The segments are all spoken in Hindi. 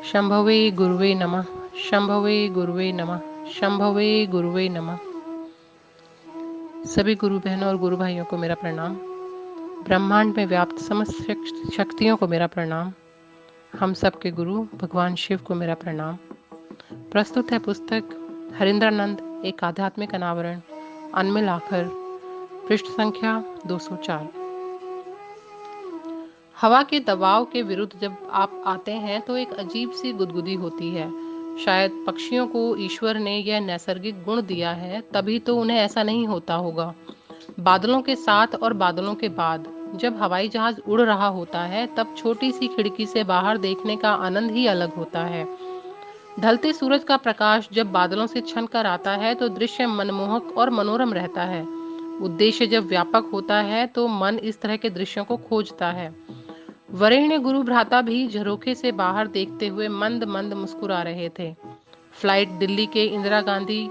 शंभवे गुरुवे नमः। शंभवे गुरुवे नमः। शंभवे गुरुवे नमः। सभी गुरु बहनों और गुरु भाइयों को मेरा प्रणाम। ब्रह्मांड में व्याप्त समस्त शक्तियों को मेरा प्रणाम। हम सब के गुरु भगवान शिव को मेरा प्रणाम। प्रस्तुत है पुस्तक हरिंद्रानंद एक आध्यात्मिक अनावरण, अनमिल आखर, पृष्ठ संख्या 204। हवा के दबाव के विरुद्ध जब आप आते हैं तो एक अजीब सी गुदगुदी होती है। शायद पक्षियों को ईश्वर ने यह नैसर्गिक गुण दिया है, तभी तो उन्हें ऐसा नहीं होता होगा। बादलों के साथ और बादलों के बाद जब हवाई जहाज उड़ रहा होता है, तब छोटी सी खिड़की से बाहर देखने का आनंद ही अलग होता है। ढलते सूरज का प्रकाश जब बादलों से छन कर आता है तो दृश्य मनमोहक और मनोरम रहता है। उद्देश्य जब व्यापक होता है तो मन इस तरह के दृश्यों को खोजता है। वरेण्य गुरु भ्राता भी झरोखे से बाहर देखते हुए मंद मंद मुस्कुरा रहे थे। फ्लाइट दिल्ली के इंदिरा गांधी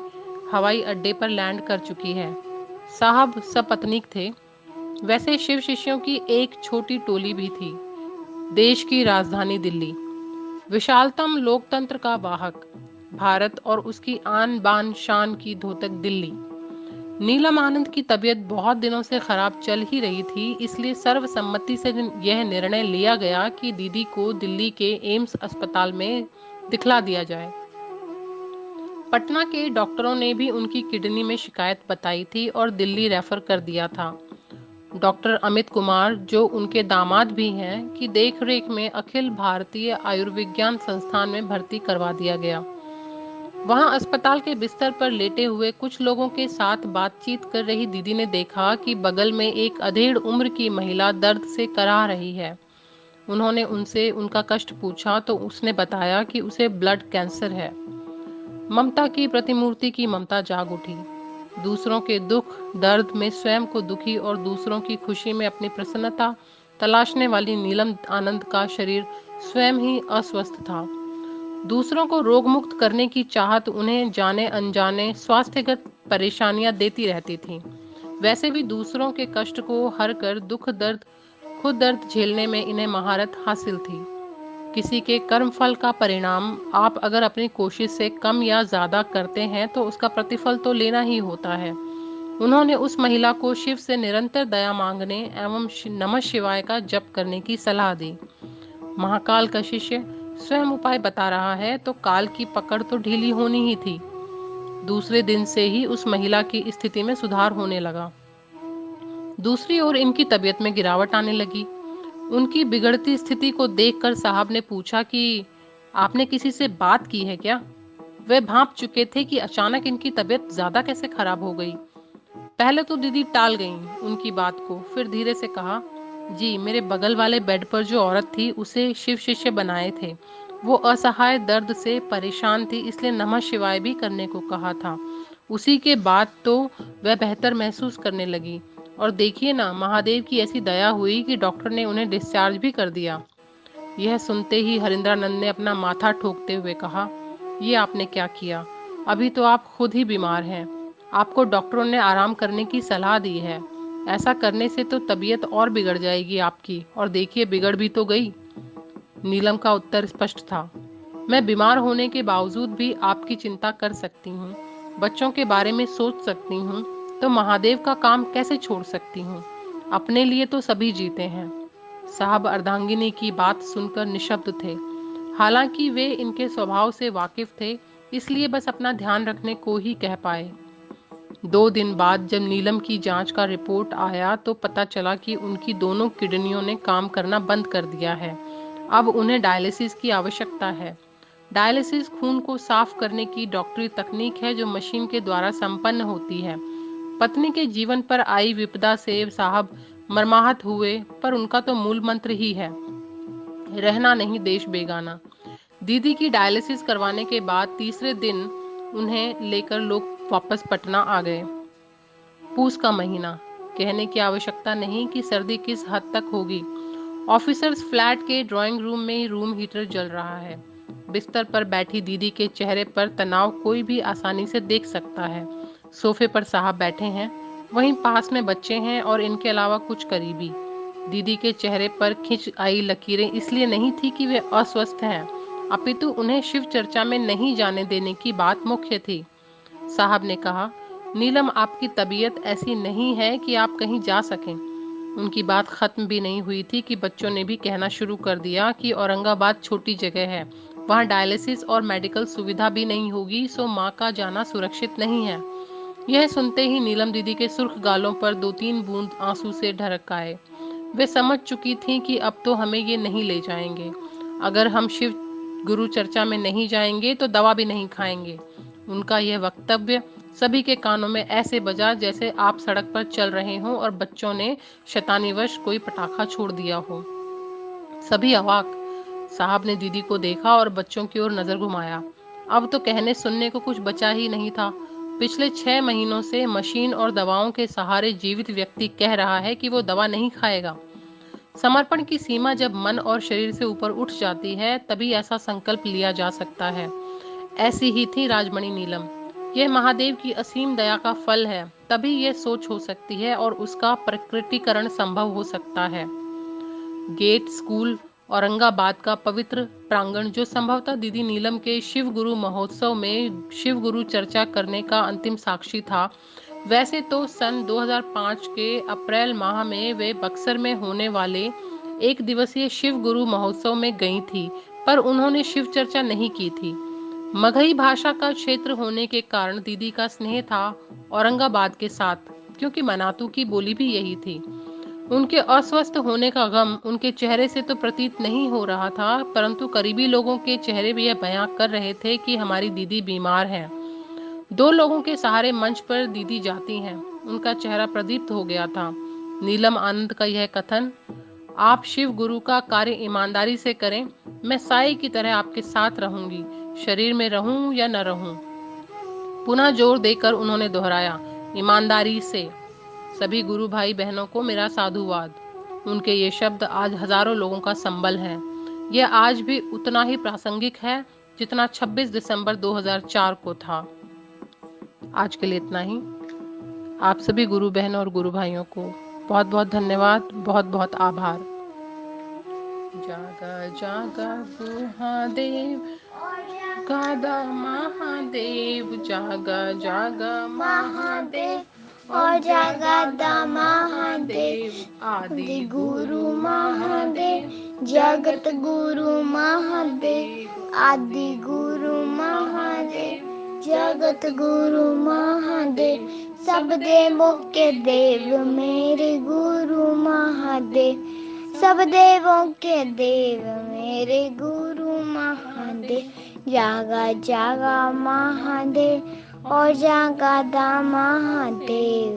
हवाई अड्डे पर लैंड कर चुकी है। साहब सपत्नीक थे। वैसे शिव शिष्यों की एक छोटी टोली भी थी। देश की राजधानी दिल्ली, विशालतम लोकतंत्र का वाहक भारत और उसकी आन बान शान की धोतक दिल्ली। नीलम आनंद की तबीयत बहुत दिनों से खराब चल ही रही थी, इसलिए सर्वसम्मति से यह निर्णय लिया गया कि दीदी को दिल्ली के एम्स अस्पताल में दिखला दिया जाए। पटना के डॉक्टरों ने भी उनकी किडनी में शिकायत बताई थी और दिल्ली रेफर कर दिया था। डॉक्टर अमित कुमार, जो उनके दामाद भी हैं, की देखरेख में अखिल भारतीय आयुर्विज्ञान संस्थान में भर्ती करवा दिया गया। वहां अस्पताल के बिस्तर पर लेटे हुए कुछ लोगों के साथ बातचीत कर रही दीदी ने देखा कि बगल में एक अधेड़ उम्र की महिला दर्द से कराह रही है। उन्होंने उनसे उनका कष्ट पूछा तो उसने बताया कि उसे ब्लड कैंसर है। ममता की प्रतिमूर्ति की ममता जाग उठी। दूसरों के दुख दर्द में स्वयं को दुखी और दूसरों की खुशी में अपनी प्रसन्नता तलाशने वाली नीलम आनंद का शरीर स्वयं ही अस्वस्थ था। दूसरों को रोग मुक्त करने की चाहत उन्हें जाने अनजाने स्वास्थ्यगत परेशानियां देती रहती थी। वैसे भी दूसरों के कष्ट को हर कर दुख दर्द खुद दर्द झेलने में इन्हें महारत हासिल थी। किसी के कर्म फल का परिणाम आप अगर अपनी कोशिश से कम या ज्यादा करते हैं तो उसका प्रतिफल तो लेना ही होता है। उन्होंने उस महिला को शिव से निरंतर दया मांगने एवं नमः शिवाय का जप करने की सलाह दी। महाकाल का शिष्य स्वयं उपाय बता रहा है तो काल की पकड़ तो ढीली होनी ही थी। दूसरे दिन से ही उस महिला की स्थिति में सुधार होने लगा। दूसरी ओर इनकी तबीयत में गिरावट आने लगी। उनकी बिगड़ती स्थिति को देखकर साहब ने पूछा कि आपने किसी से बात की है क्या? वे भांप चुके थे कि अचानक इनकी तबीयत ज्यादा कैसे खराब हो गई। पहले तो दीदी टाल गईं उनकी बात को, फिर धीरे से कहा, जी मेरे बगल वाले बेड पर जो औरत थी उसे शिव शिष्य बनाए थे। वो असहाय दर्द से परेशान थी, इसलिए नमः शिवाय भी करने को कहा था। उसी के बाद तो वह बेहतर महसूस करने लगी और देखिए ना, महादेव की ऐसी दया हुई कि डॉक्टर ने उन्हें डिस्चार्ज भी कर दिया। यह सुनते ही हरिंद्रानंद ने अपना माथा ठोकते हुए कहा, ये आपने क्या किया? अभी तो आप खुद ही बीमार हैं। आपको डॉक्टरों ने आराम करने की सलाह दी है। ऐसा करने से तो तबीयत और बिगड़ जाएगी आपकी, और देखिए बिगड़ भी तो गई। नीलम का उत्तर स्पष्ट था, मैं बीमार होने के बावजूद भी आपकी चिंता कर सकती हूँ, बच्चों के बारे में सोच सकती हूँ, तो महादेव का काम कैसे छोड़ सकती हूँ? अपने लिए तो सभी जीते हैं। साहब अर्धांगिनी की बात सुनकर निशब्द थे। हालांकि वे इनके स्वभाव से वाकिफ थे, इसलिए बस अपना ध्यान रखने को ही कह पाए। 2 दिन बाद जब नीलम की जांच का रिपोर्ट आया तो पता चला कि उनकी दोनों किडनियों ने काम करना बंद कर दिया है। अब उन्हें डायलिसिस की आवश्यकता है। डायलिसिस खून को साफ करने की डॉक्टरी तकनीक है जो मशीन के द्वारा संपन्न होती है। पत्नी के जीवन पर आई विपदा से साहब मर्माहत हुए, पर उनका तो मूल मंत्र ही है, रहना नहीं देश बेगाना। दीदी की डायलिसिस करवाने के बाद तीसरे दिन उन्हें लेकर लोग वापस पटना आ गए। पूस का महीना, कहने की आवश्यकता नहीं कि सर्दी किस हद तक होगी। ऑफिसर्स फ्लैट के ड्राइंग रूम में ही रूम हीटर जल रहा है। बिस्तर पर बैठी दीदी के चेहरे पर तनाव कोई भी आसानी से देख सकता है। सोफे पर साहब बैठे हैं, वहीं पास में बच्चे हैं और इनके अलावा कुछ करीबी। दीदी के चेहरे पर खिंच आई लकीरें इसलिए नहीं थी कि वे अस्वस्थ हैं, अपितु उन्हें शिव चर्चा में नहीं जाने देने की बात मुख्य थी। साहब ने कहा, नीलम, आपकी तबीयत ऐसी नहीं है कि आप कहीं जा सकें। उनकी बात खत्म भी नहीं हुई थी कि बच्चों ने भी कहना शुरू कर दिया कि औरंगाबाद छोटी जगह है, वहाँ डायलिसिस और मेडिकल सुविधा भी नहीं होगी, सो माँ का जाना सुरक्षित नहीं है। यह सुनते ही नीलम दीदी के सुर्ख गालों पर 2-3 बूंद आंसू से ढरक आए। वे समझ चुकी थीं कि अब तो हमें ये नहीं ले जाएंगे। अगर हम शिव गुरु चर्चा में नहीं जाएंगे तो दवा भी नहीं खाएंगे। उनका यह वक्तव्य सभी के कानों में ऐसे बजा जैसे आप सड़क पर चल रहे हों और बच्चों ने शैतानीवश कोई पटाखा छोड़ दिया हो। सभी अवाक। साहब ने दीदी को देखा और बच्चों की ओर नजर घुमाया। अब तो कहने सुनने को कुछ बचा ही नहीं था। पिछले 6 महीनों से मशीन और दवाओं के सहारे जीवित व्यक्ति कह रहा है कि वो दवा नहीं खाएगा। समर्पण की सीमा जब मन और शरीर से ऊपर उठ जाती है, तभी ऐसा संकल्प लिया जा सकता है। ऐसी ही थी राजमणि नीलम। यह महादेव की असीम दया का फल है, तभी यह सोच हो सकती है और उसका प्रकटीकरण संभव हो सकता है। गेट स्कूल औरंगाबाद का पवित्र प्रांगण, जो संभवतः दीदी नीलम के शिव गुरु महोत्सव में शिव गुरु चर्चा करने का अंतिम साक्षी था। वैसे तो सन 2005 के अप्रैल माह में वे बक्सर में होने वाले 1 दिवसीय शिव गुरु महोत्सव में गई थी, पर उन्होंने शिव चर्चा नहीं की थी। मगही भाषा का क्षेत्र होने के कारण दीदी का स्नेह था औरंगाबाद के साथ, क्योंकि मनातू की बोली भी यही थी। उनके अस्वस्थ होने का गम उनके चेहरे से तो प्रतीत नहीं हो रहा था, परंतु करीबी लोगों के चेहरे भी यह बयां कर रहे थे कि हमारी दीदी बीमार है। 2 लोगों के सहारे मंच पर दीदी जाती हैं। उनका चेहरा प्रदीप्त हो गया था। नीलम आनंद का यह कथन, आप शिव गुरु का कार्य ईमानदारी से करें, मैं साई की तरह आपके साथ रहूंगी, शरीर में रहूं या न रहूं। पुनः जोर देकर उन्होंने दोहराया, ईमानदारी से। सभी गुरु भाई बहनों को मेरा साधुवाद। उनके ये शब्द आज हजारों लोगों का संबल है। यह आज भी उतना ही प्रासंगिक है जितना 26 दिसंबर 2004 को था। आज के लिए इतना ही। आप सभी गुरु बहनों और गुरु भाइयों को बहुत बहुत धन्यवाद, बहुत बहुत आभार। जागा जागा महादेव, गादा महादेव, जागा जागा महादेव और जगदा महादेव, आदि गुरु महादेव, जगत गुरु महादेव, आदि गुरु महादेव, जगत गुरु महादेव, सब देवों के देव मेरे गुरु महादेव, सब देवों के देव मेरे गुरु महादेव, जागा जागा महादेव और जागा दा महादेव।